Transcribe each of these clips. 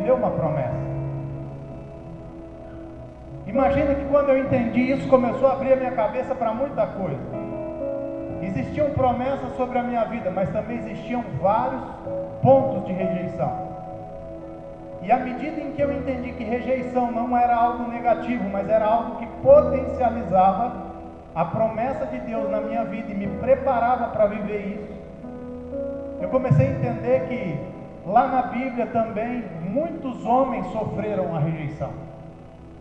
recebeu uma promessa. Imagina que quando eu entendi isso, começou a abrir a minha cabeça para muita coisa. Existiam promessas sobre a minha vida, mas também existiam vários pontos de rejeição. E à medida em que eu entendi que rejeição não era algo negativo, mas era algo que potencializava a promessa de Deus na minha vida e me preparava para viver isso, eu comecei a entender que lá na Bíblia também muitos homens sofreram a rejeição.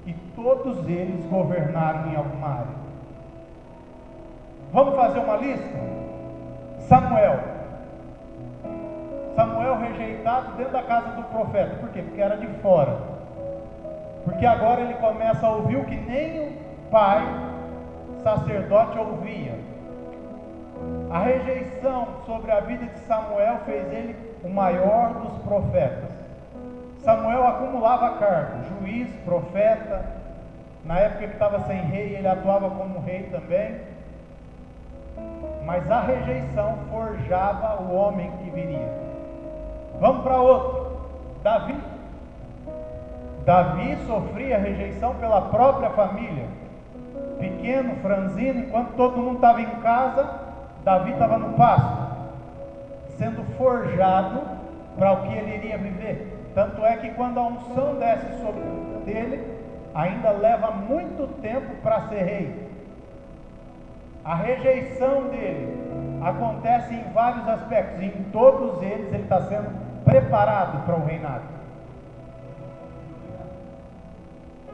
E todos eles governaram em alguma área. Vamos fazer uma lista? Samuel rejeitado dentro da casa do profeta. Por quê? Porque era de fora. Porque agora ele começa a ouvir o que nem o pai sacerdote ouvia. A rejeição sobre a vida de Samuel fez ele o maior dos profetas. Samuel acumulava cargos, juiz, profeta. Na época que estava sem rei, ele atuava como rei também. Mas a rejeição forjava o homem que viria. Vamos para outro. Davi sofria rejeição pela própria família. Pequeno, franzino, enquanto todo mundo estava em casa, Davi estava no pasto, sendo forjado para o que ele iria viver. Tanto é que quando a unção desce sobre dele, ainda leva muito tempo para ser rei. A rejeição dele acontece em vários aspectos, e em todos eles ele está sendo preparado para o reinado.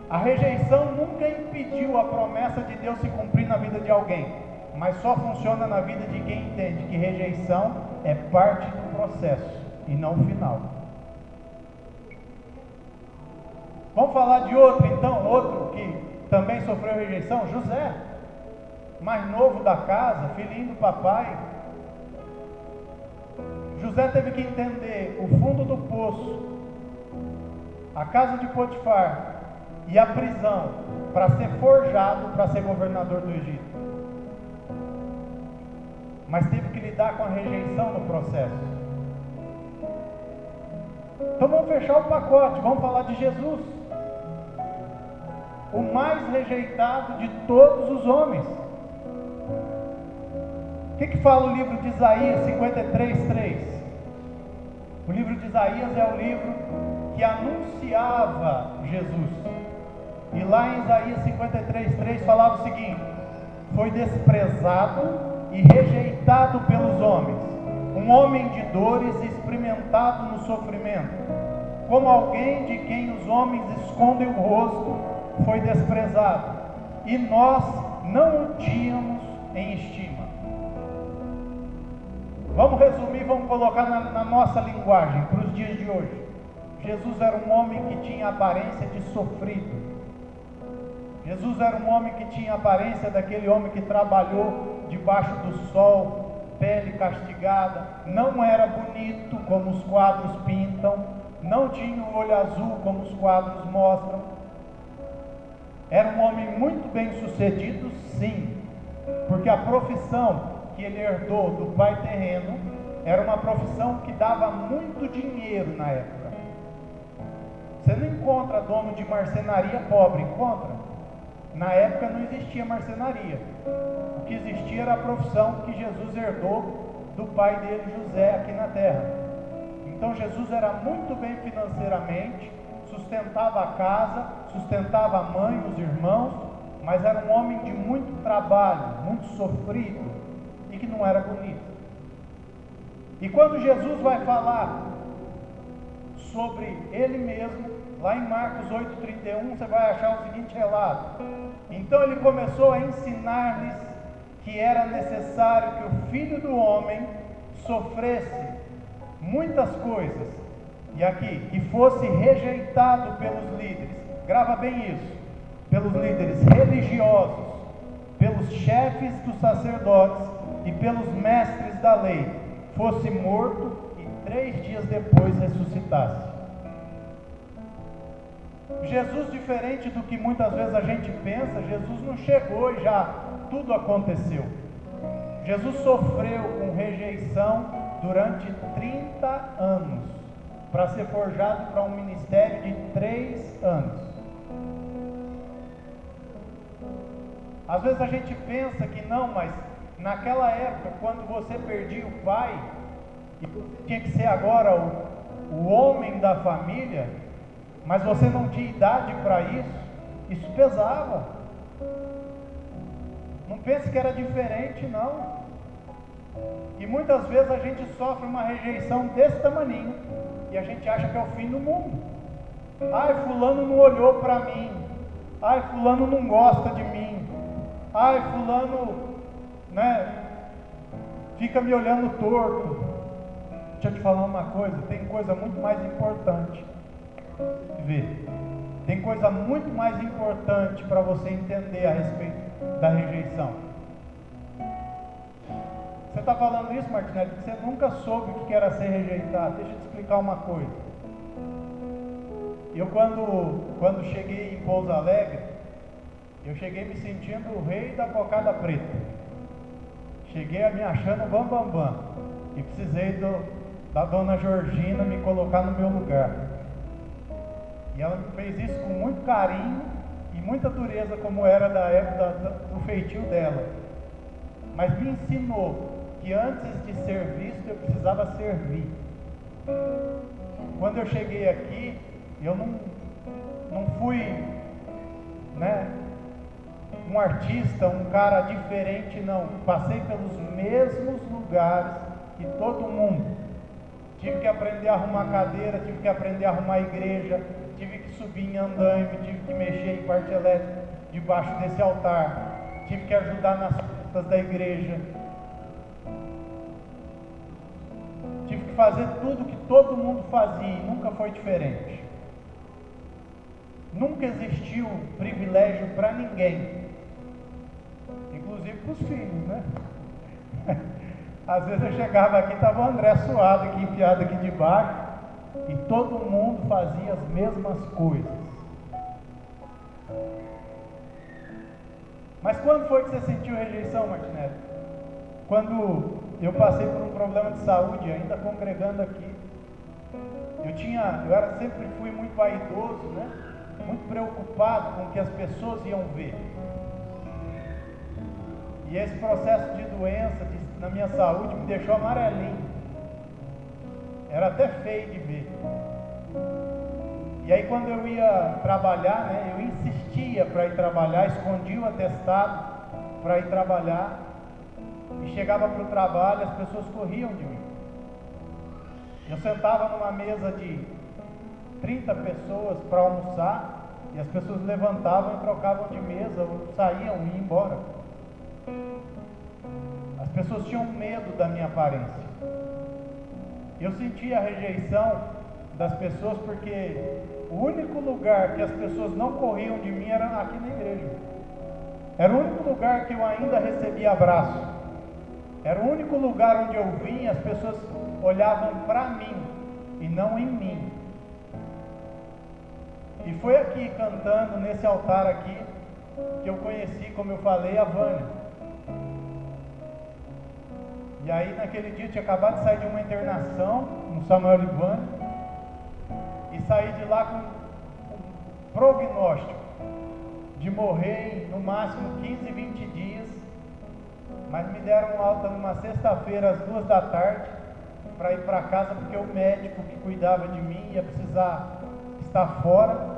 A rejeição nunca impediu a promessa de Deus se cumprir na vida de alguém, mas só funciona na vida de quem entende que rejeição é parte do processo e não o final. Vamos falar de outro então, outro que também sofreu rejeição, José, mais novo da casa, filhinho do papai. José teve que entender o fundo do poço, a casa de Potifar e a prisão para ser forjado para ser governador do Egito. Mas teve que lidar com a rejeição no processo. Então vamos fechar o pacote, vamos falar de Jesus, o mais rejeitado de todos os homens. O que fala o livro de Isaías 53:3? O livro de Isaías é o livro que anunciava Jesus. E lá em Isaías 53:3 falava o seguinte: foi desprezado e rejeitado pelos homens, um homem de dores, experimentado no sofrimento, como alguém de quem os homens escondem o rosto, foi desprezado, e nós não o tínhamos em estima. Vamos resumir, vamos colocar na nossa linguagem, para os dias de hoje. Jesus era um homem que tinha aparência de sofrido. Jesus era um homem que tinha aparência daquele homem que trabalhou debaixo do sol, pele castigada, não era bonito como os quadros pintam, não tinha o olho azul como os quadros mostram. Era um homem muito bem sucedido, sim, porque a profissão que ele herdou do pai terreno era uma profissão que dava muito dinheiro na época. Você não encontra dono de marcenaria pobre, encontra? Na época não existia marcenaria. O que existia era a profissão que Jesus herdou do pai dele, José, aqui na terra. Então Jesus era muito bem financeiramente, sustentava a casa, sustentava a mãe, os irmãos, mas era um homem de muito trabalho, muito sofrido, e que não era bonito. E quando Jesus vai falar sobre ele mesmo, lá em Marcos 8:31, você vai achar o seguinte relato: então ele começou a ensinar-lhes que era necessário que o Filho do Homem sofresse muitas coisas, e aqui, que fosse rejeitado pelos líderes, grava bem isso, pelos líderes religiosos, pelos chefes dos sacerdotes e pelos mestres da lei, fosse morto e 3 dias depois ressuscitasse. Jesus, diferente do que muitas vezes a gente pensa, Jesus não chegou e já tudo aconteceu. Jesus sofreu com rejeição durante 30 anos. para ser forjado para um ministério de 3 anos. Às vezes a gente pensa que não, mas naquela época, quando você perdia o pai, e você tinha que ser agora o homem da família, mas você não tinha idade para isso pesava. Não pense que era diferente, não. E muitas vezes a gente sofre uma rejeição desse tamaninho, e a gente acha que é o fim do mundo. Ai, fulano não olhou para mim. Ai, fulano não gosta de mim. Ai, fulano, fica me olhando torto. Deixa eu te falar uma coisa, tem coisa muito mais importante. Ver. Tem coisa muito mais importante para você entender a respeito da rejeição. Você está falando isso, Martinelli, porque você nunca soube o que era ser rejeitado. Deixa eu te explicar uma coisa. Eu quando cheguei em Pouso Alegre, eu cheguei me sentindo o rei da cocada preta. Cheguei me achando bam. E precisei da dona Georgina me colocar no meu lugar. E ela fez isso com muito carinho e muita dureza, como era da época do feitio dela. Mas me ensinou que antes de ser visto, eu precisava servir. Quando eu cheguei aqui, eu não fui, um artista, um cara diferente, não. Passei pelos mesmos lugares que todo mundo. Tive que aprender a arrumar cadeira, tive que aprender a arrumar igreja, tive que subir em andaime, tive que mexer em parte elétrica debaixo desse altar, tive que ajudar nas festas da igreja, tive que fazer tudo que todo mundo fazia e nunca foi diferente. Nunca existiu privilégio para ninguém, inclusive para os filhos, né? Às vezes eu chegava aqui, estava o André suado aqui, enfiado aqui debaixo, e todo mundo fazia as mesmas coisas. Mas quando foi que você sentiu rejeição, Martinelli? Quando eu passei por um problema de saúde, ainda congregando aqui. Eu sempre fui muito vaidoso, muito preocupado com o que as pessoas iam ver. E esse processo de doença na minha saúde me deixou amarelinho. Era até feio de ver. E aí quando eu ia trabalhar, eu insistia para ir trabalhar, escondia o atestado para ir trabalhar. E chegava para o trabalho, as pessoas corriam de mim. Eu sentava numa mesa de 30 pessoas para almoçar, e as pessoas levantavam e trocavam de mesa, ou saíam e iam embora. As pessoas tinham medo da minha aparência. Eu sentia a rejeição das pessoas porque o único lugar que as pessoas não corriam de mim era aqui na igreja. Era o único lugar que eu ainda recebia abraço. Era o único lugar onde eu vinha, as pessoas olhavam para mim e não em mim. E foi aqui, cantando nesse altar aqui, que eu conheci, como eu falei, a Vânia. E aí naquele dia eu tinha acabado de sair de uma internação no Samuel Livane, e saí de lá com um prognóstico de morrer em, no máximo 15, 20 dias, mas me deram alta numa sexta-feira às 2 da tarde para ir para casa, porque o médico que cuidava de mim ia precisar estar fora.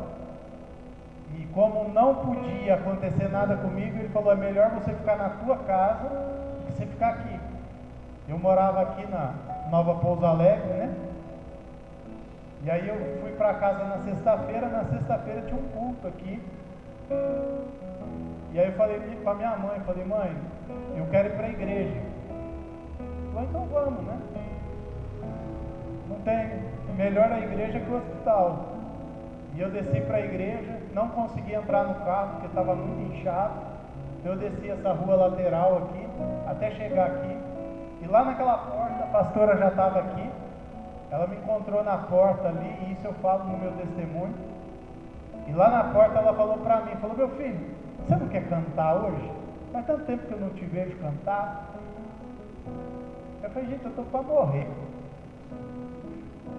E como não podia acontecer nada comigo, ele falou: é melhor você ficar na tua casa do que você ficar aqui. Eu morava aqui na Nova Pouso Alegre, E aí eu fui para casa na sexta-feira tinha um culto aqui. E aí eu falei para minha mãe, mãe, eu quero ir para a igreja. Ela falou: então vamos, Não tem melhor a igreja que o hospital. E eu desci para a igreja, não consegui entrar no carro porque estava muito inchado. Então eu desci essa rua lateral aqui, até chegar aqui. E lá naquela porta, a pastora já estava aqui. Ela me encontrou na porta ali, e isso eu falo no meu testemunho. E lá na porta ela falou para mim, falou: meu filho, você não quer cantar hoje? Faz tanto tempo que eu não te vejo cantar. Eu falei: gente, eu estou para morrer.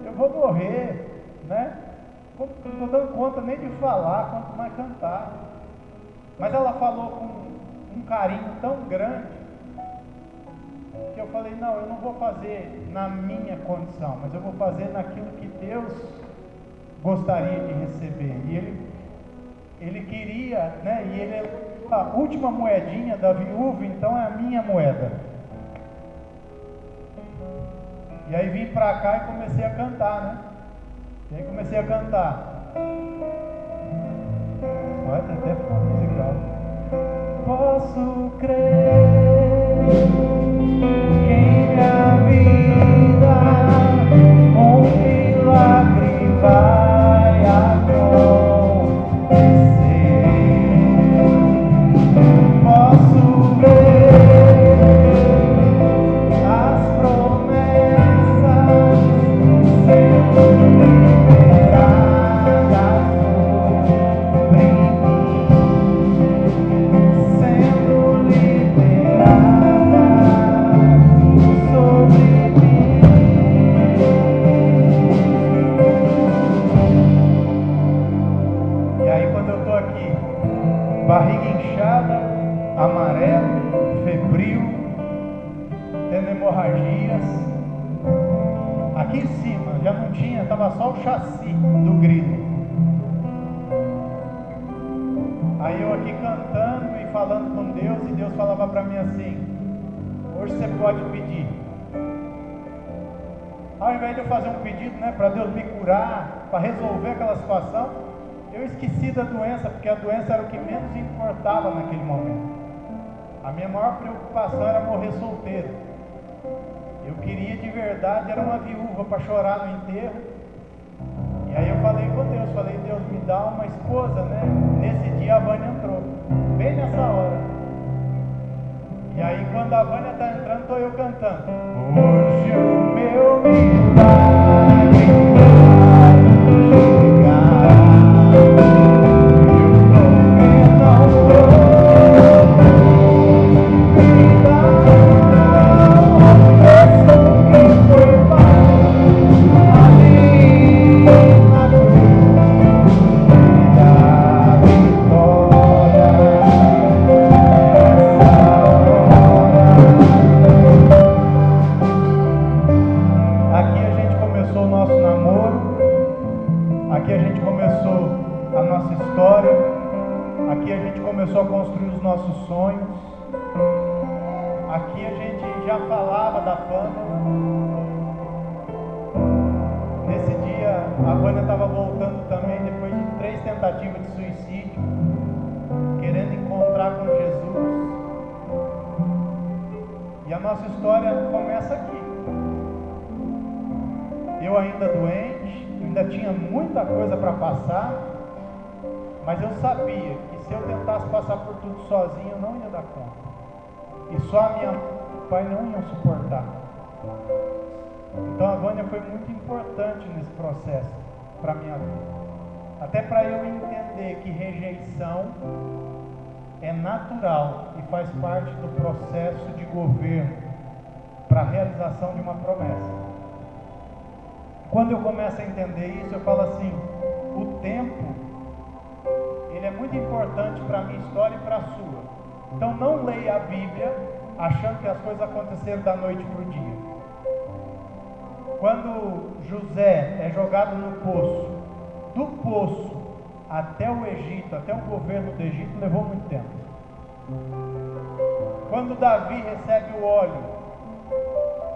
eu vou morrer, né? Não estou dando conta nem de falar, quanto mais cantar. Mas ela falou com um carinho tão grande, que eu falei, não, eu não vou fazer na minha condição, mas eu vou fazer naquilo que Deus gostaria de receber. E ele queria, né? E ele, a última moedinha da viúva, então é a minha moeda. E aí vim pra cá e comecei a cantar, né? E aí comecei a cantar. Olha, tem até fundo musical. Posso crer que em minha vida um milagre vai acontecer. Posso ver as promessas sendo liberadas sobre mim, sendo liberadas sobre mim. E aí quando eu estou aqui, barriga inchada, amarelo, febril, tendo hemorragias, aqui em cima já não tinha, estava só o chassi do grito. Aí eu aqui cantando e falando com Deus, e Deus falava para mim assim: hoje você pode pedir. Ao invés de eu fazer um pedido, né, para Deus me curar, para resolver aquela situação, eu esqueci da doença, porque a doença era o que menos importava naquele momento. A minha maior preocupação era morrer solteiro. Eu queria de verdade, era uma viúva para chorar no enterro. E aí eu falei com Deus, Deus, me dá uma esposa, né? Nesse dia a Vânia entrou, bem nessa hora. E aí quando a Vânia está entrando, estou eu cantando. Hoje o meu milagre vai chegar. Começou a construir os nossos sonhos. Aqui a gente já falava da fama. Nesse dia a Vânia estava voltando também, depois de 3 tentativas de suicídio, querendo encontrar com Jesus. E a nossa história começa aqui. Eu ainda doente, ainda tinha muita coisa para passar, mas eu sabia que se eu tentasse passar por tudo sozinho, eu não ia dar conta. E só a minha mãe e o pai não iam suportar. Então a Vânia foi muito importante nesse processo para a minha vida. Até para eu entender que rejeição é natural e faz parte do processo de governo para a realização de uma promessa. Quando eu começo a entender isso, eu falo assim: o tempo, ele é muito importante para a minha história e para a sua. Então não leia a Bíblia achando que as coisas aconteceram da noite para o dia. Quando José é jogado no poço, do poço até o Egito, até o governo do Egito, levou muito tempo. Quando Davi recebe o óleo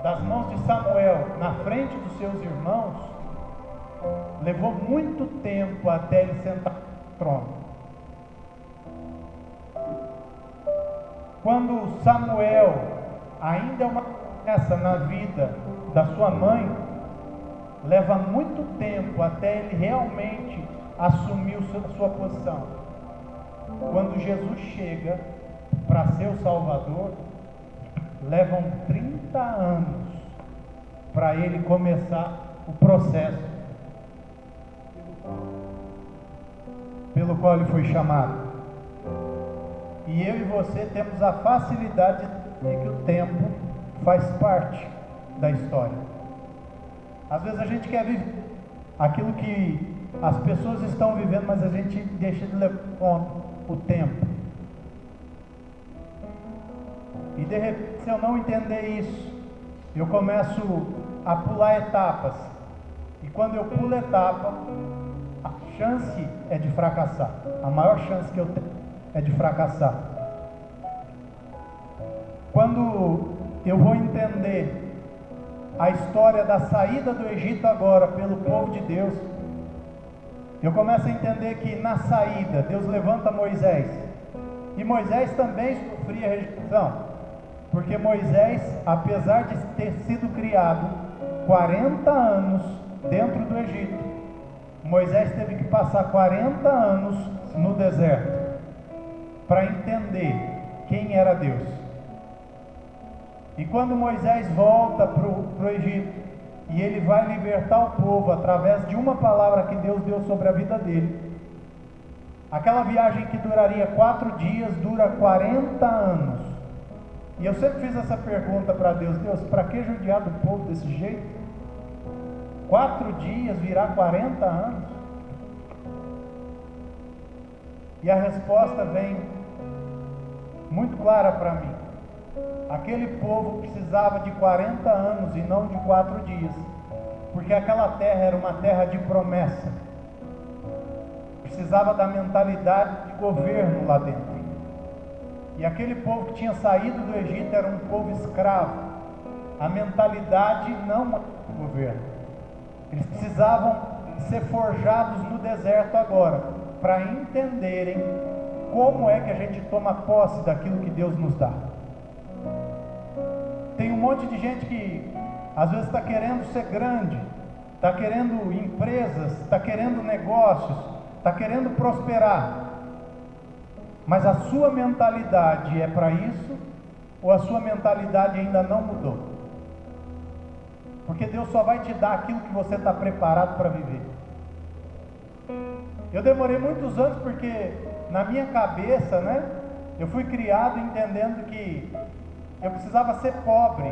das mãos de Samuel na frente dos seus irmãos, levou muito tempo até ele sentar no trono. Quando Samuel ainda é uma promessa na vida da sua mãe, leva muito tempo até ele realmente assumir a sua posição. Quando Jesus chega para ser o Salvador, levam 30 anos para ele começar o processo pelo qual ele foi chamado. E eu e você temos a facilidade de que o tempo faz parte da história. Às vezes a gente quer viver aquilo que as pessoas estão vivendo, mas a gente deixa de levar em conta o tempo. E de repente, se eu não entender isso, eu começo a pular etapas. E quando eu pulo etapa, a chance é de fracassar. A maior chance que eu tenho é de fracassar. Quando eu vou entender a história da saída do Egito agora pelo povo de Deus, eu começo a entender que na saída Deus levanta Moisés. E Moisés também sofria rejeição, porque Moisés, apesar de ter sido criado 40 anos dentro do Egito, Moisés teve que passar 40 anos no deserto para entender quem era Deus. E quando Moisés volta para o Egito, e ele vai libertar o povo através de uma palavra que Deus deu sobre a vida dele, aquela viagem que duraria 4 dias, dura 40 anos. E eu sempre fiz essa pergunta para Deus: Deus, para que judiar do povo desse jeito? 4 dias virar 40 anos? E a resposta vem muito clara para mim. Aquele povo precisava de 40 anos e não de 4 dias, porque aquela terra era uma terra de promessa. Precisava da mentalidade de governo lá dentro. E aquele povo que tinha saído do Egito era um povo escravo. A mentalidade não era de governo. Eles precisavam ser forjados no deserto agora, para entenderem como é que a gente toma posse daquilo que Deus nos dá. Tem um monte de gente que às vezes está querendo ser grande, está querendo empresas, está querendo negócios, está querendo prosperar, mas a sua mentalidade é para isso, ou a sua mentalidade ainda não mudou? Porque Deus só vai te dar aquilo que você está preparado para viver. Eu demorei muitos anos porque na minha cabeça, eu fui criado entendendo que eu precisava ser pobre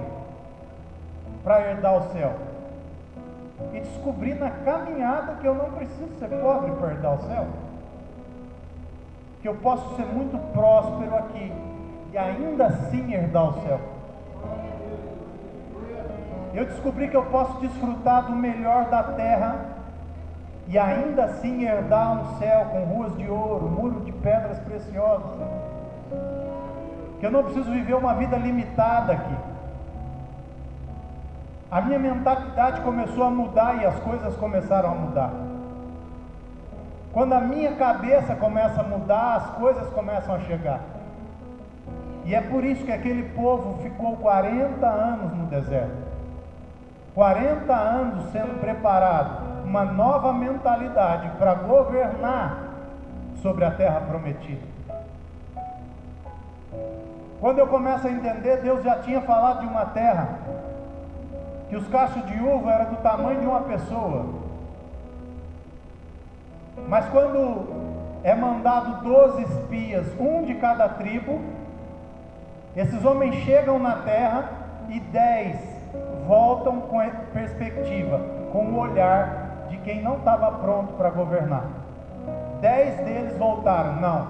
para herdar o céu. E descobri na caminhada que eu não preciso ser pobre para herdar o céu. Que eu posso ser muito próspero aqui e ainda assim herdar o céu. Eu descobri que eu posso desfrutar do melhor da terra e ainda assim herdar um céu com ruas de ouro, muro de pedras preciosas. Que eu não preciso viver uma vida limitada aqui. A minha mentalidade começou a mudar e as coisas começaram a mudar. Quando a minha cabeça começa a mudar, as coisas começam a chegar. E é por isso que aquele povo ficou 40 anos no deserto. 40 anos sendo preparado, uma nova mentalidade para governar sobre a terra prometida. Quando eu começo a entender, Deus já tinha falado de uma terra que os cachos de uva eram do tamanho de uma pessoa. Mas quando é mandado 12 espias, um de cada tribo, esses homens chegam na terra e 10 voltam com perspectiva, com o olhar de quem não estava pronto para governar. 10 deles voltaram: não,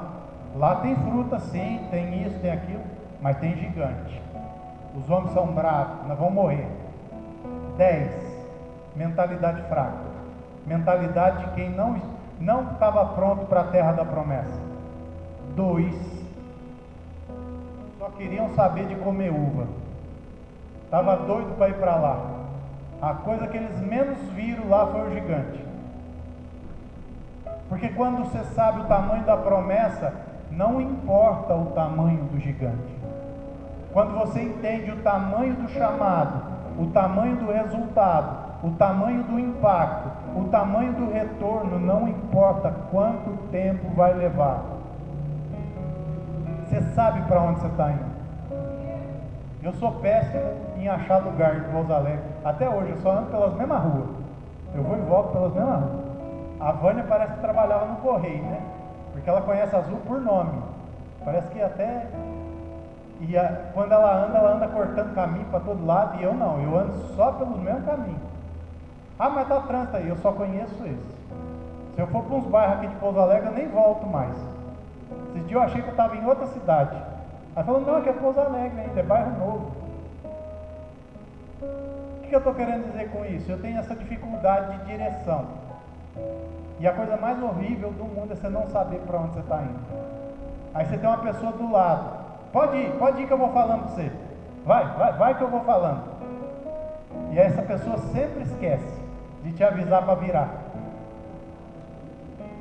lá tem fruta sim, tem isso, tem aquilo, mas tem gigante. Os homens são bravos, nós vamos morrer. 10, mentalidade fraca, mentalidade de quem não estava pronto para a terra da promessa. 2, só queriam saber de comer uva, estava doido para ir para lá. A coisa que eles menos viram lá foi o gigante. Porque quando você sabe o tamanho da promessa, não importa o tamanho do gigante. Quando você entende o tamanho do chamado, o tamanho do resultado, o tamanho do impacto, o tamanho do retorno, não importa quanto tempo vai levar. Você sabe para onde você está indo. Eu sou péssimo em achar lugar em Pouso Alegre. Até hoje eu só ando pelas mesmas ruas. Eu vou e volto pelas mesmas ruas. A Vânia parece que trabalhava no Correio, porque ela conhece as ruas por nome. Parece que até... quando ela anda cortando caminho para todo lado, e eu não, eu ando só pelos mesmos caminhos. Ah, mas tá trânsito aí, eu só conheço esse. Se eu for para uns bairros aqui de Pouso Alegre, eu nem volto mais. Esses dias eu achei que eu estava em outra cidade. Aí falou, não, aqui é Pouso Alegre ainda, é bairro novo. O que eu estou querendo dizer com isso? Eu tenho essa dificuldade de direção. E a coisa mais horrível do mundo é você não saber para onde você está indo. Aí você tem uma pessoa do lado. Pode ir que eu vou falando para você. Vai que eu vou falando. E aí essa pessoa sempre esquece de te avisar para virar.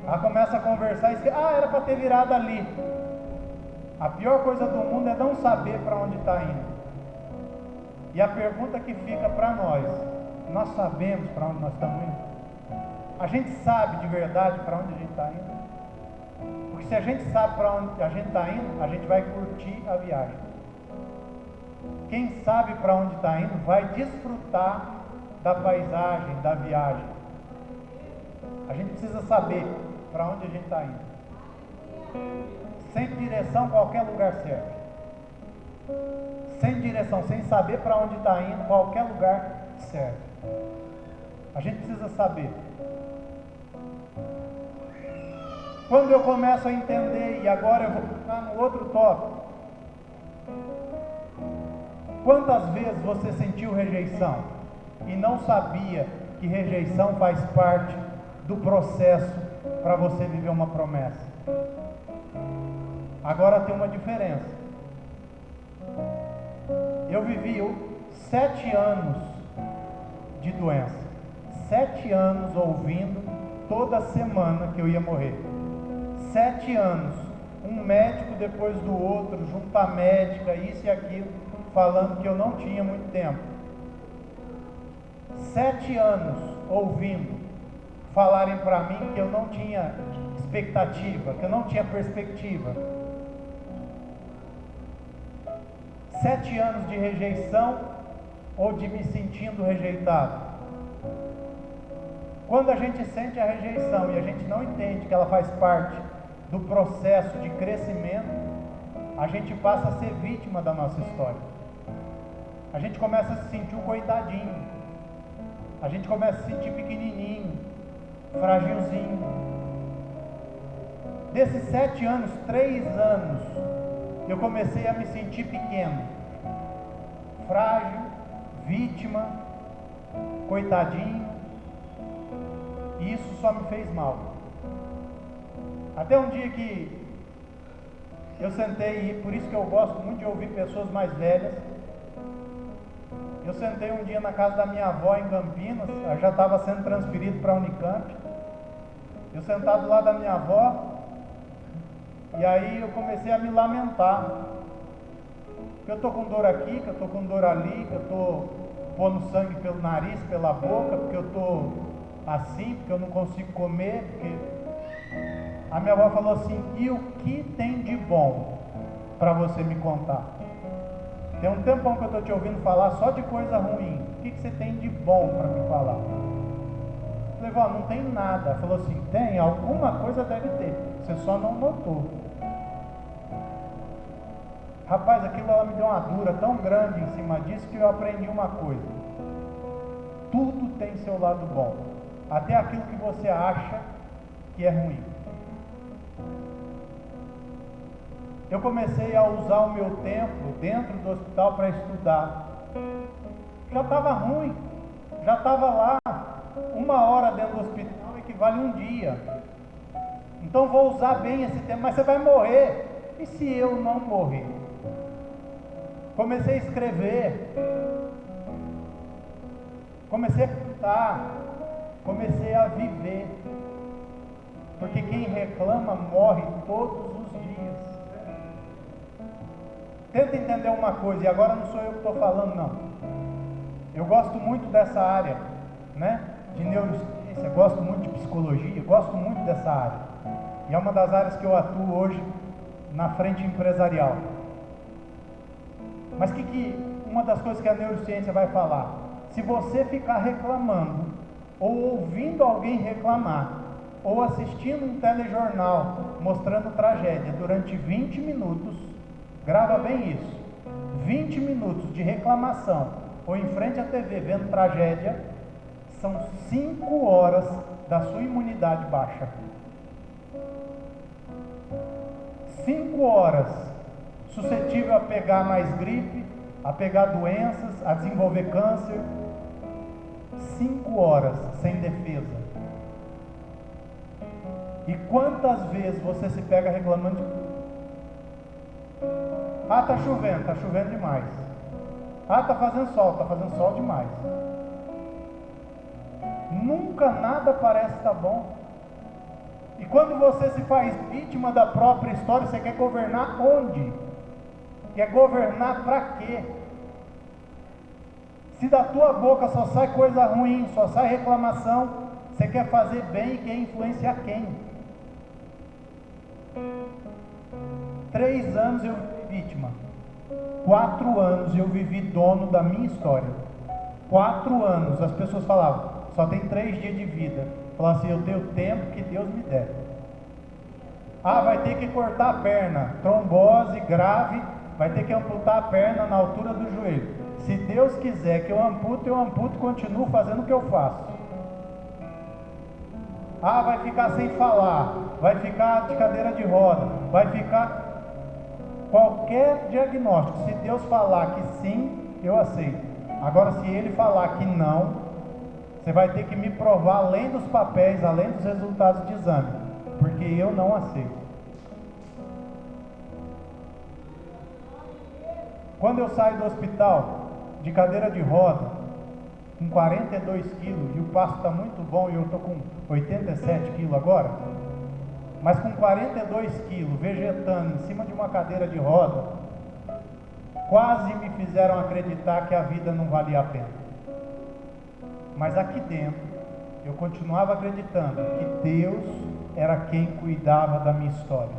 Ela começa a conversar e esquece, era para ter virado ali. A pior coisa do mundo é não saber para onde está indo. E a pergunta que fica para nós sabemos para onde nós estamos indo? A gente sabe de verdade para onde a gente está indo? Porque se a gente sabe para onde a gente está indo, a gente vai curtir a viagem. Quem sabe para onde está indo vai desfrutar da paisagem, da viagem. A gente precisa saber para onde a gente está indo. Sem direção, qualquer lugar serve. Sem direção, sem saber para onde está indo, qualquer lugar serve. A gente precisa saber. Quando eu começo a entender, e agora eu vou ficar no outro tópico. Quantas vezes você sentiu rejeição e não sabia que rejeição faz parte do processo para você viver uma promessa? Agora tem uma diferença. Eu vivi 7 anos de doença, 7 anos ouvindo toda semana que eu ia morrer, 7 anos, um médico depois do outro, junto à médica, isso e aquilo, falando que eu não tinha muito tempo, 7 anos ouvindo falarem para mim que eu não tinha expectativa, que eu não tinha perspectiva, 7 anos de rejeição ou de me sentindo rejeitado. Quando a gente sente a rejeição e a gente não entende que ela faz parte do processo de crescimento, a gente passa a ser vítima da nossa história. A gente começa a se sentir um coitadinho. A gente começa a se sentir pequenininho, fragilzinho. Desses 7 anos, 3 anos, eu comecei a me sentir pequeno, frágil, vítima, coitadinho, e isso só me fez mal. Até um dia que eu sentei, e por isso que eu gosto muito de ouvir pessoas mais velhas, eu sentei um dia na casa da minha avó em Campinas, eu já estava sendo transferido para a Unicamp, eu sentado lá da minha avó, e aí eu comecei a me lamentar, que eu estou com dor aqui, que eu estou com dor ali, que eu estou pondo sangue pelo nariz, pela boca, porque eu estou assim, porque eu não consigo comer, porque... A minha avó falou assim, e o que tem de bom para você me contar? Tem um tempão que eu estou te ouvindo falar só de coisa ruim, o que você tem de bom para me falar? Eu falei, vó, não tem nada. Ela falou assim, tem, alguma coisa deve ter, você só não notou. Rapaz, aquilo ela me deu uma dura tão grande em cima disso que eu aprendi uma coisa. Tudo tem seu lado bom, até aquilo que você acha que é ruim. Eu comecei a usar o meu tempo dentro do hospital para estudar. Já estava ruim, já estava lá. 1 hora dentro do hospital equivale a 1 dia. Então vou usar bem esse tempo, mas você vai morrer. E se eu não morrer? Comecei a escrever, comecei a cantar, comecei a viver. Porque quem reclama morre todos os dias. Tenta entender uma coisa, e agora não sou eu que estou falando, não. Eu gosto muito dessa área, né? De neurociência, gosto muito de psicologia, gosto muito dessa área. E é uma das áreas que eu atuo hoje na frente empresarial. Mas uma das coisas que a neurociência vai falar? Se você ficar reclamando, ou ouvindo alguém reclamar, ou assistindo um telejornal mostrando tragédia durante 20 minutos, grava bem isso, 20 minutos de reclamação, ou em frente à TV vendo tragédia, são 5 horas da sua imunidade baixa. 5 horas suscetível a pegar mais gripe, a pegar doenças, a desenvolver câncer. 5 horas sem defesa. E quantas vezes você se pega reclamando de... Ah, tá chovendo demais. Ah, tá fazendo sol demais. Nunca nada parece estar bom. E quando você se faz vítima da própria história, você quer governar onde? Quer governar para quê? Se da tua boca só sai coisa ruim, só sai reclamação, você quer fazer bem e quer influenciar quem? 3 anos eu vivi vítima. 4 anos eu vivi dono da minha história. 4 anos, as pessoas falavam, só tem 3 dias de vida. Falavam assim, eu tenho o tempo que Deus me der. Ah, vai ter que cortar a perna, trombose grave, vai ter que amputar a perna na altura do joelho. Se Deus quiser que eu amputo e continuo fazendo o que eu faço. Ah, vai ficar sem falar, vai ficar de cadeira de roda, vai ficar... Qualquer diagnóstico, se Deus falar que sim, eu aceito. Agora, se Ele falar que não, você vai ter que me provar além dos papéis, além dos resultados de exame, porque eu não aceito. Quando eu saio do hospital de cadeira de roda, com 42 quilos, e o passo está muito bom, e eu estou com 87 quilos agora, mas com 42 quilos, vegetando em cima de uma cadeira de roda, quase me fizeram acreditar que a vida não valia a pena. Mas aqui dentro, eu continuava acreditando que Deus era quem cuidava da minha história.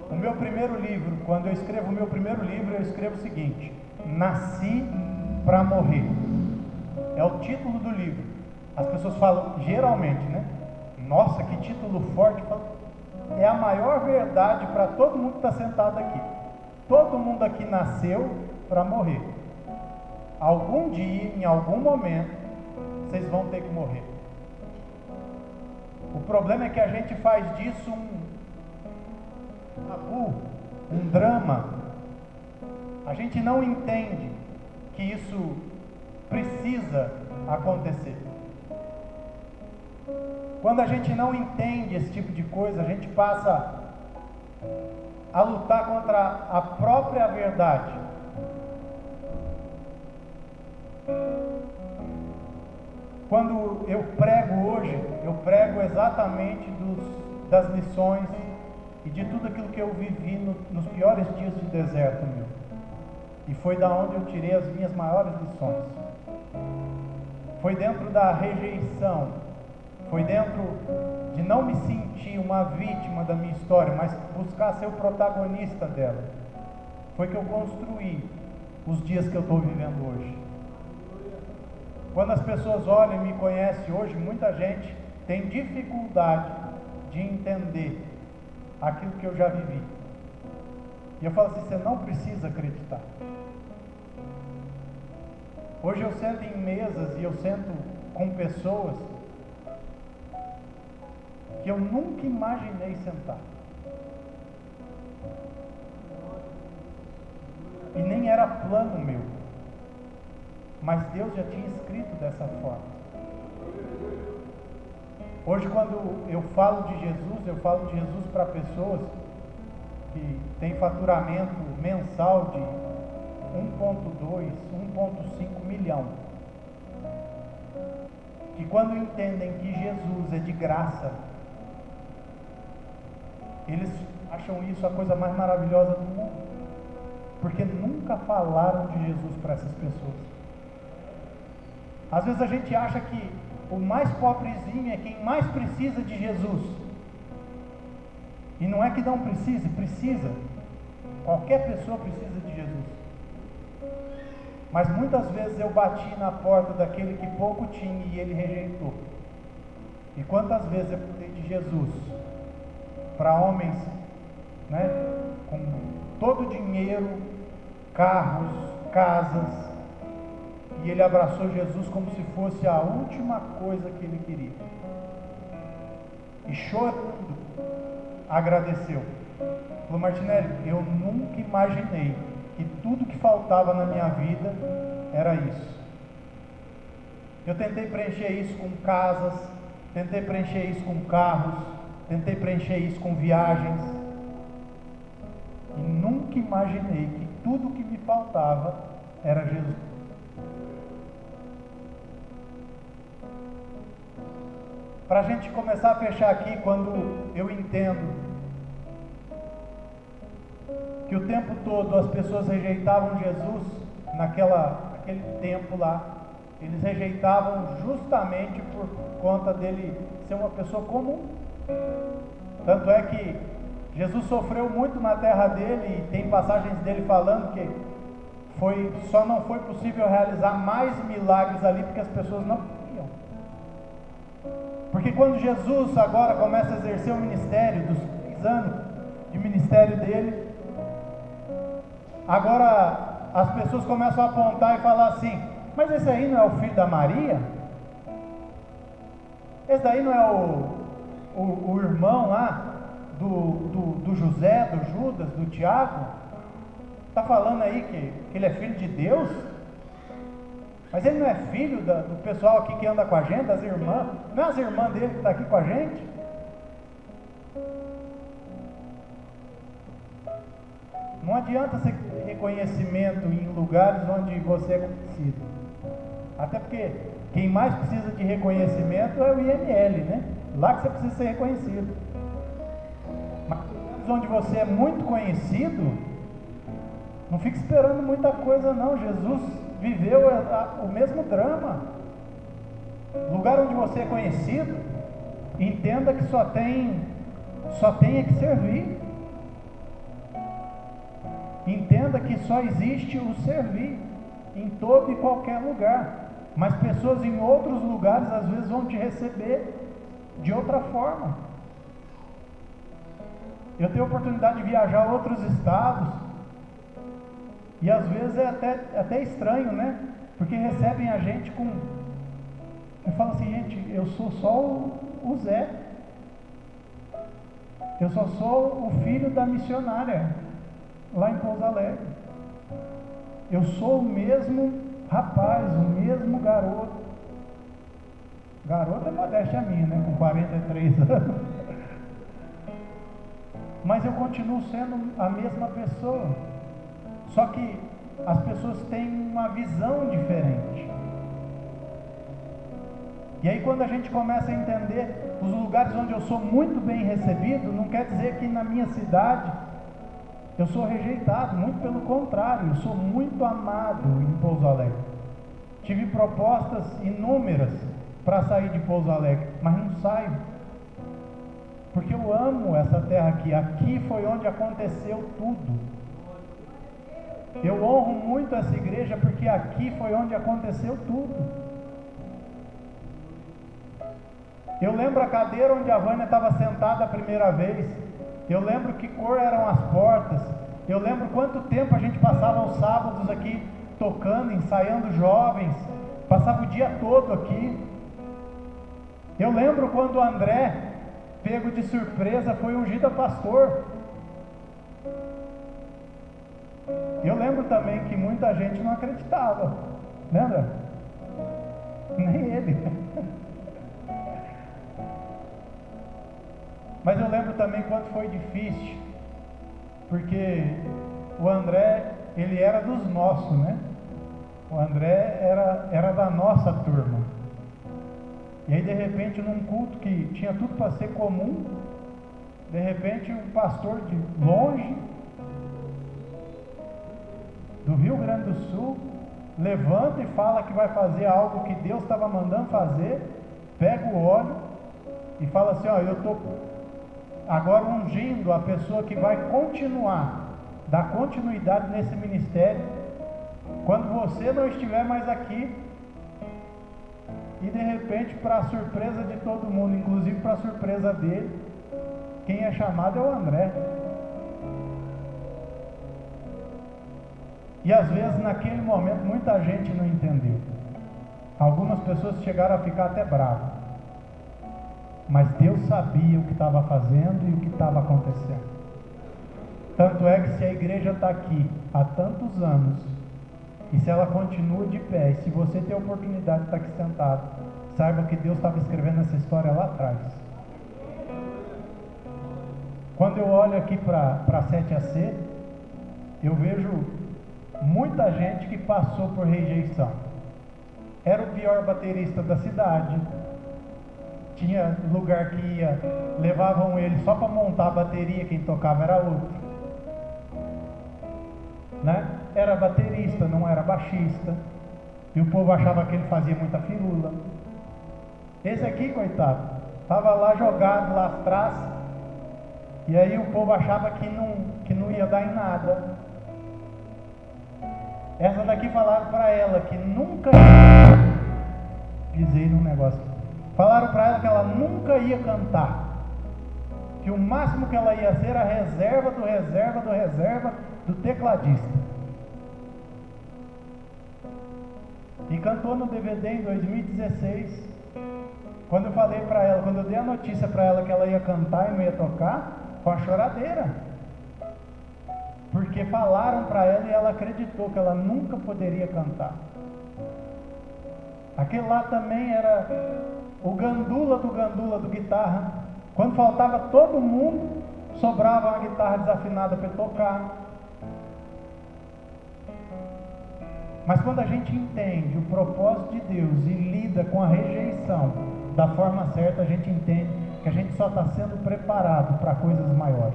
O meu primeiro livro, quando eu escrevo o meu primeiro livro, eu escrevo o seguinte: Nasci para morrer. É o título do livro. As pessoas falam, geralmente, né? Nossa, que título forte. É a maior verdade para todo mundo que está sentado aqui. Todo mundo aqui nasceu para morrer. Algum dia, em algum momento, vocês vão ter que morrer. O problema é que a gente faz disso um tabu, um drama. A gente não entende que isso precisa acontecer. Quando a gente não entende esse tipo de coisa, a gente passa a lutar contra a própria verdade. Quando eu prego hoje, eu prego exatamente das lições e de tudo aquilo que eu vivi nos piores dias de deserto meu. E foi da onde eu tirei as minhas maiores lições. Foi dentro da rejeição. Foi dentro de não me sentir uma vítima da minha história, mas buscar ser o protagonista dela. Foi que eu construí os dias que eu estou vivendo hoje. Quando as pessoas olham e me conhecem hoje, muita gente tem dificuldade de entender aquilo que eu já vivi. E eu falo assim, você não precisa acreditar. Hoje eu sento em mesas e eu sento com pessoas que eu nunca imaginei sentar. E nem era plano meu. Mas Deus já tinha escrito dessa forma. Hoje, quando eu falo de Jesus para pessoas que têm faturamento mensal de 1,2, 1,5 milhão. Que quando entendem que Jesus é de graça, eles acham isso a coisa mais maravilhosa do mundo. Porque nunca falaram de Jesus para essas pessoas. Às vezes a gente acha que o mais pobrezinho é quem mais precisa de Jesus. E não é que não precise, precisa. Qualquer pessoa precisa de Jesus. Mas muitas vezes eu bati na porta daquele que pouco tinha e ele rejeitou. E quantas vezes eu falei de Jesus para homens, né, com todo o dinheiro, carros, casas, E ele abraçou Jesus como se fosse a última coisa que ele queria. E chorando, agradeceu. Falou: Martinelli, eu nunca imaginei que tudo que faltava na minha vida era isso. Eu tentei preencher isso com casas, tentei preencher isso com carros, tentei preencher isso com viagens, e nunca imaginei que tudo que me faltava era Jesus. Para a gente começar a fechar aqui, quando eu entendo que o tempo todo as pessoas rejeitavam Jesus, naquele tempo lá, eles rejeitavam justamente por conta dele ser uma pessoa comum. Tanto é que Jesus sofreu muito na terra dele, e tem passagens dele falando que só não foi possível realizar mais milagres ali porque as pessoas não queriam. Porque quando Jesus agora começa a exercer o ministério, dos 3 anos de ministério dele, agora as pessoas começam a apontar e falar assim: mas esse aí não é o filho da Maria? Esse daí não é o irmão lá do José, do Judas, do Tiago? Está falando aí que ele é filho de Deus? Mas ele não é filho do pessoal aqui que anda com a gente, das irmãs? Não é as irmãs dele que estão aqui com a gente? Não adianta você ter reconhecimento em lugares onde você é conhecido. Até porque quem mais precisa de reconhecimento é o IML, né? Lá que você precisa ser reconhecido. Mas onde você é muito conhecido, não fique esperando muita coisa não. Jesus viveu o mesmo drama. Lugar onde você é conhecido, entenda que só tem que servir. Entenda que só existe o servir em todo e qualquer lugar. Mas pessoas em outros lugares às vezes vão te receber de outra forma. Eu tenho a oportunidade de viajar a outros estados, e às vezes é até estranho, né? Porque recebem a gente com... Eu falo assim: gente, eu sou só o Zé. Eu só sou o filho da missionária lá em Pouso Alegre. Eu sou o mesmo rapaz, o mesmo garoto. Garoto é modéstia minha, né? Com 43 anos. Mas eu continuo sendo a mesma pessoa. Só que as pessoas têm uma visão diferente. E aí, quando a gente começa a entender os lugares onde eu sou muito bem recebido, não quer dizer que na minha cidade eu sou rejeitado. Muito pelo contrário, eu sou muito amado em Pouso Alegre. Tive propostas inúmeras para sair de Pouso Alegre, mas não saio, porque eu amo essa terra aqui. Aqui foi onde aconteceu tudo. Eu honro muito essa igreja, porque aqui foi onde aconteceu tudo. Eu lembro a cadeira onde a Vânia estava sentada a primeira vez. Eu lembro que cor eram as portas. Eu lembro quanto tempo a gente passava os sábados aqui tocando, ensaiando jovens. Passava o dia todo aqui. Eu lembro quando o André, pego de surpresa, foi ungido a pastor. Eu lembro também que muita gente não acreditava, né, André? Nem ele. Mas eu lembro também quanto foi difícil, porque o André, ele era dos nossos, né? O André era da nossa turma. E aí, de repente, num culto que tinha tudo para ser comum, de repente um pastor de longe, do Rio Grande do Sul, levanta e fala que vai fazer algo que Deus estava mandando fazer, pega o óleo e fala assim: ó, eu estou agora ungindo a pessoa que vai dar continuidade nesse ministério, quando você não estiver mais aqui. E de repente, para a surpresa de todo mundo, inclusive para a surpresa dele, quem é chamado é o André. E às vezes naquele momento muita gente não entendeu. Algumas pessoas chegaram a ficar até bravas. Mas Deus sabia o que estava fazendo e o que estava acontecendo. Tanto é que se a igreja está aqui há tantos anos, e se ela continua de pé, e se você tem a oportunidade de estar aqui sentado, saiba que Deus estava escrevendo essa história lá atrás. Quando eu olho aqui para 7AC, eu vejo muita gente que passou por rejeição. Era o pior baterista da cidade. Tinha lugar que ia, levavam ele só para montar a bateria, quem tocava era outro. Né? Era baterista, não era baixista. E o povo achava que ele fazia muita firula. Esse aqui, coitado, estava lá jogado lá atrás. E aí o povo achava que não ia dar em nada. Essa daqui falaram para ela que nunca ia... Pisei num negócio. Falaram para ela que ela nunca ia cantar. Que o máximo que ela ia ser era reserva do tecladista. E cantou no DVD em 2016. Quando eu falei para ela, quando eu dei a notícia para ela que ela ia cantar e não ia tocar, foi uma choradeira. Porque falaram para ela e ela acreditou que ela nunca poderia cantar. Aquele lá também era o gandula do guitarra. Quando faltava todo mundo, sobrava uma guitarra desafinada para tocar. Mas quando a gente entende o propósito de Deus e lida com a rejeição da forma certa, a gente entende que a gente só está sendo preparado para coisas maiores.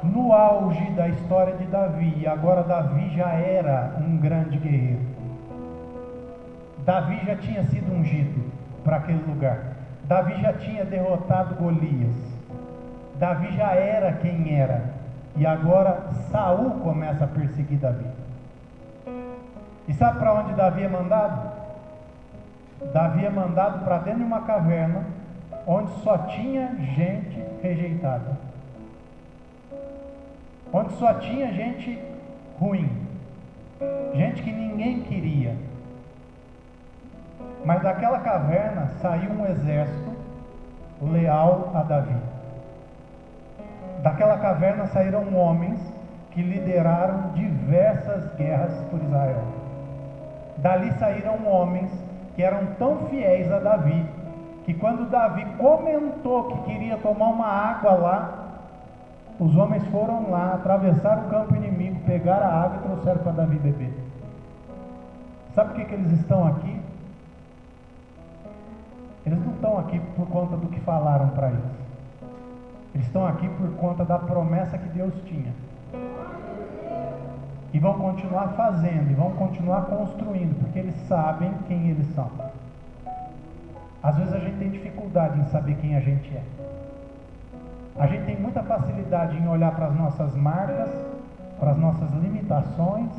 No auge da história de Davi, agora Davi já era um grande guerreiro. Davi já tinha sido ungido para aquele lugar. Davi já tinha derrotado Golias. Davi já era quem era. E agora Saul começa a perseguir Davi. E sabe para onde Davi é mandado? Davi é mandado para dentro de uma caverna onde só tinha gente rejeitada. Onde só tinha gente ruim. Gente que ninguém queria. Mas daquela caverna saiu um exército leal a Davi. Daquela caverna saíram homens que lideraram diversas guerras por Israel. Dali saíram homens que eram tão fiéis a Davi, que quando Davi comentou que queria tomar uma água lá, os homens foram lá, atravessaram o campo inimigo, pegaram a água e trouxeram para Davi beber. Sabe por que eles estão aqui? Eles não estão aqui por conta do que falaram para eles. Eles estão aqui por conta da promessa que Deus tinha. E vão continuar fazendo, e vão continuar construindo, porque eles sabem quem eles são. Às vezes a gente tem dificuldade em saber quem a gente é. A gente tem muita facilidade em olhar para as nossas marcas, para as nossas limitações,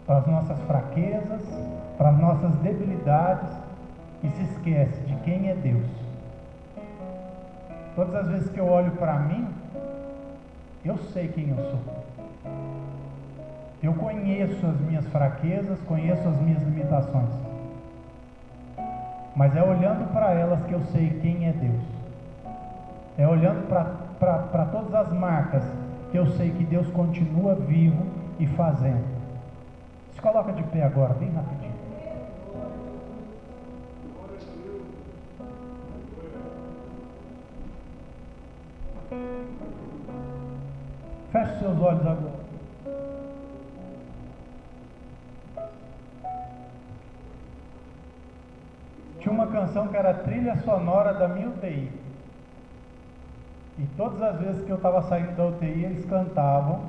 para as nossas fraquezas, para as nossas debilidades, e se esquece de quem é Deus. Todas as vezes que eu olho para mim, eu sei quem eu sou. Eu conheço as minhas fraquezas, conheço as minhas limitações. Mas é olhando para elas que eu sei quem é Deus. É olhando para todas as marcas que eu sei que Deus continua vivo e fazendo. Se coloca de pé agora, bem rapidinho. Feche seus olhos agora. Tinha uma canção que era a trilha sonora da minha UTI. E todas as vezes que eu estava saindo da UTI, eles cantavam,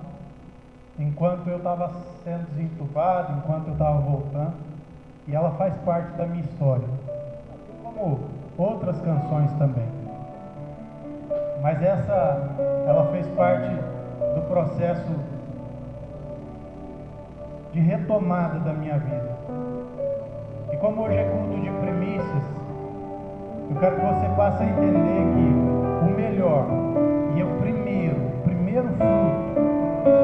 enquanto eu estava sendo desentubado, enquanto eu estava voltando. E ela faz parte da minha história, como outras canções também. Mas ela fez parte do processo de retomada da minha vida. E como hoje é culto de primícias, eu quero que você passe a entender que o melhor e o primeiro fruto,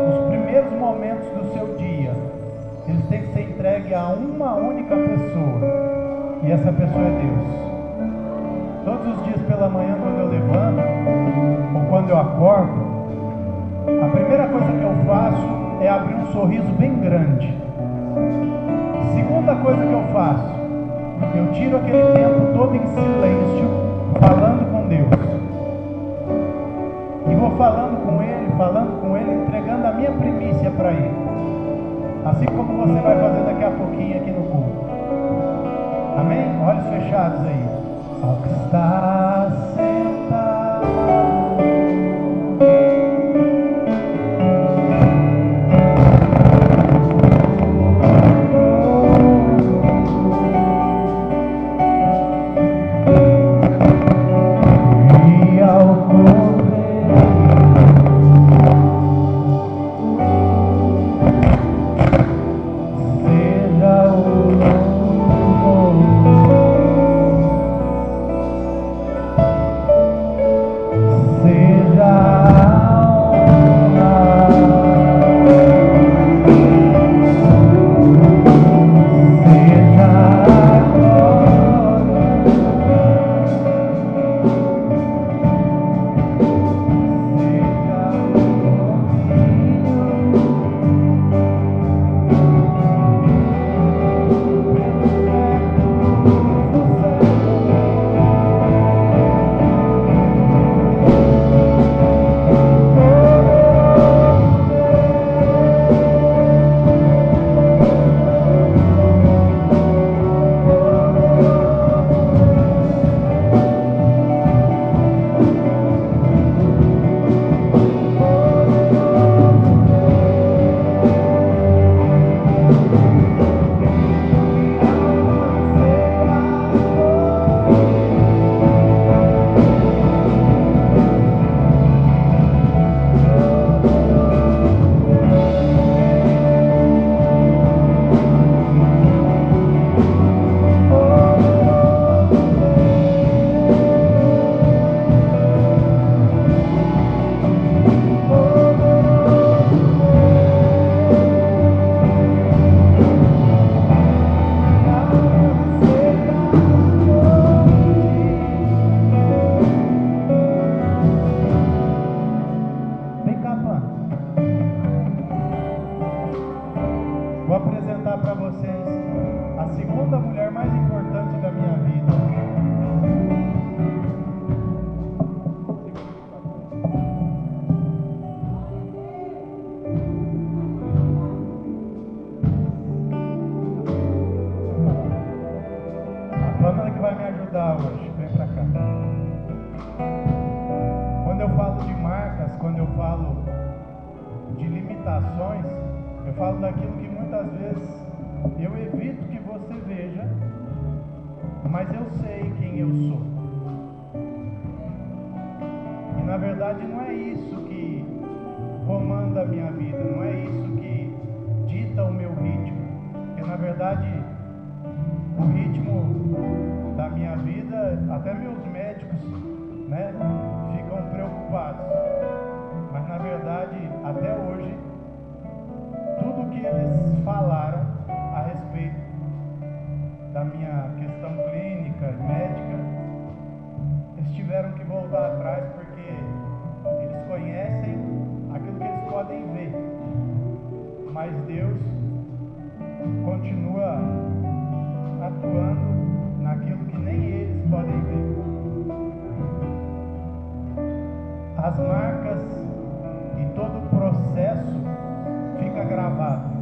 os primeiros momentos do seu dia, eles têm que ser entregues entregue a uma única pessoa, e essa pessoa é Deus. Todos os dias pela manhã, quando eu levanto, ou quando eu acordo, a primeira coisa que eu faço é abrir um sorriso bem grande. Segunda coisa que eu faço, eu tiro aquele tempo todo em silêncio, falando com Deus. E vou falando com Ele, entregando a minha primícia para Ele. Assim como você vai fazer daqui a pouquinho aqui no culto. Amém? Olhos fechados aí. Ao que está sentado e ao eu falo daquilo que muitas vezes eu evito que você veja, mas eu sei quem eu sou. E na verdade não é isso que comanda a minha vida, não é isso que dita o meu ritmo. Porque na verdade o ritmo da minha vida, até meus médicos, né, ficam preocupados. Mas na verdade, até hoje, tudo que eles falaram a respeito da minha questão clínica, médica, eles tiveram que voltar atrás porque eles conhecem aquilo que eles podem ver. Mas Deus continua atuando naquilo que nem eles podem ver. As marcas e todo o processo fica gravado.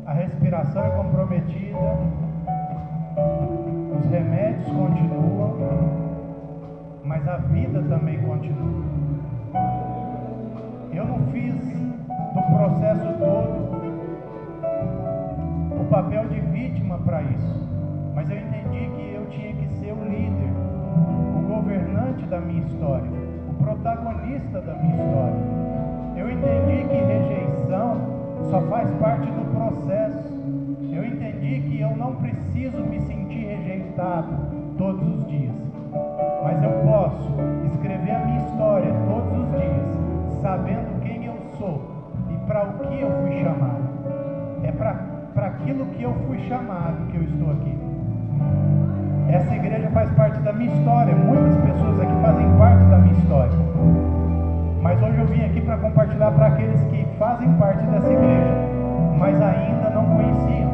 A respiração é comprometida, os remédios continuam, mas a vida também continua. Eu não fiz do processo todo o papel de vítima para isso, mas eu entendi que eu tinha que ser o líder, o governante da minha história, o protagonista da minha história. Eu entendi que rejeição só faz parte do processo. Eu entendi que eu não preciso me sentir rejeitado todos os dias, mas eu posso escrever a minha história todos os dias, sabendo quem eu sou e para o que eu fui chamado. É para aquilo que eu fui chamado, que eu estou aqui. Essa igreja faz parte da minha história. Muitas pessoas aqui fazem parte da minha história. Mas hoje eu vim aqui para compartilhar para aqueles que fazem parte dessa igreja, mas ainda não conheciam.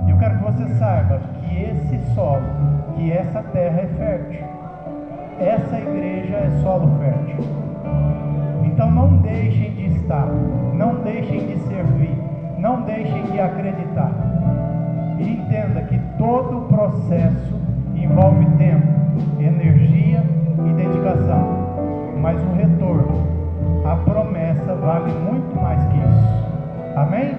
Eu quero que você saiba que esse solo, que essa terra é fértil. Essa igreja é solo fértil. Então não deixem de estar, não deixem de servir, não deixem de acreditar. E entenda que todo o processo envolve tempo, energia e dedicação. Mas o retorno, a promessa vale muito mais que isso. Amém?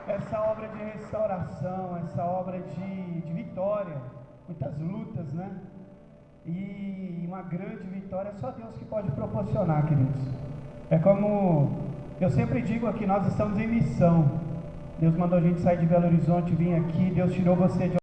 Essa obra de restauração, essa obra de vitória, muitas lutas, né? E uma grande vitória, é só Deus que pode proporcionar, queridos. É como eu sempre digo aqui, nós estamos em missão. Deus mandou a gente sair de Belo Horizonte, vir aqui, Deus tirou você de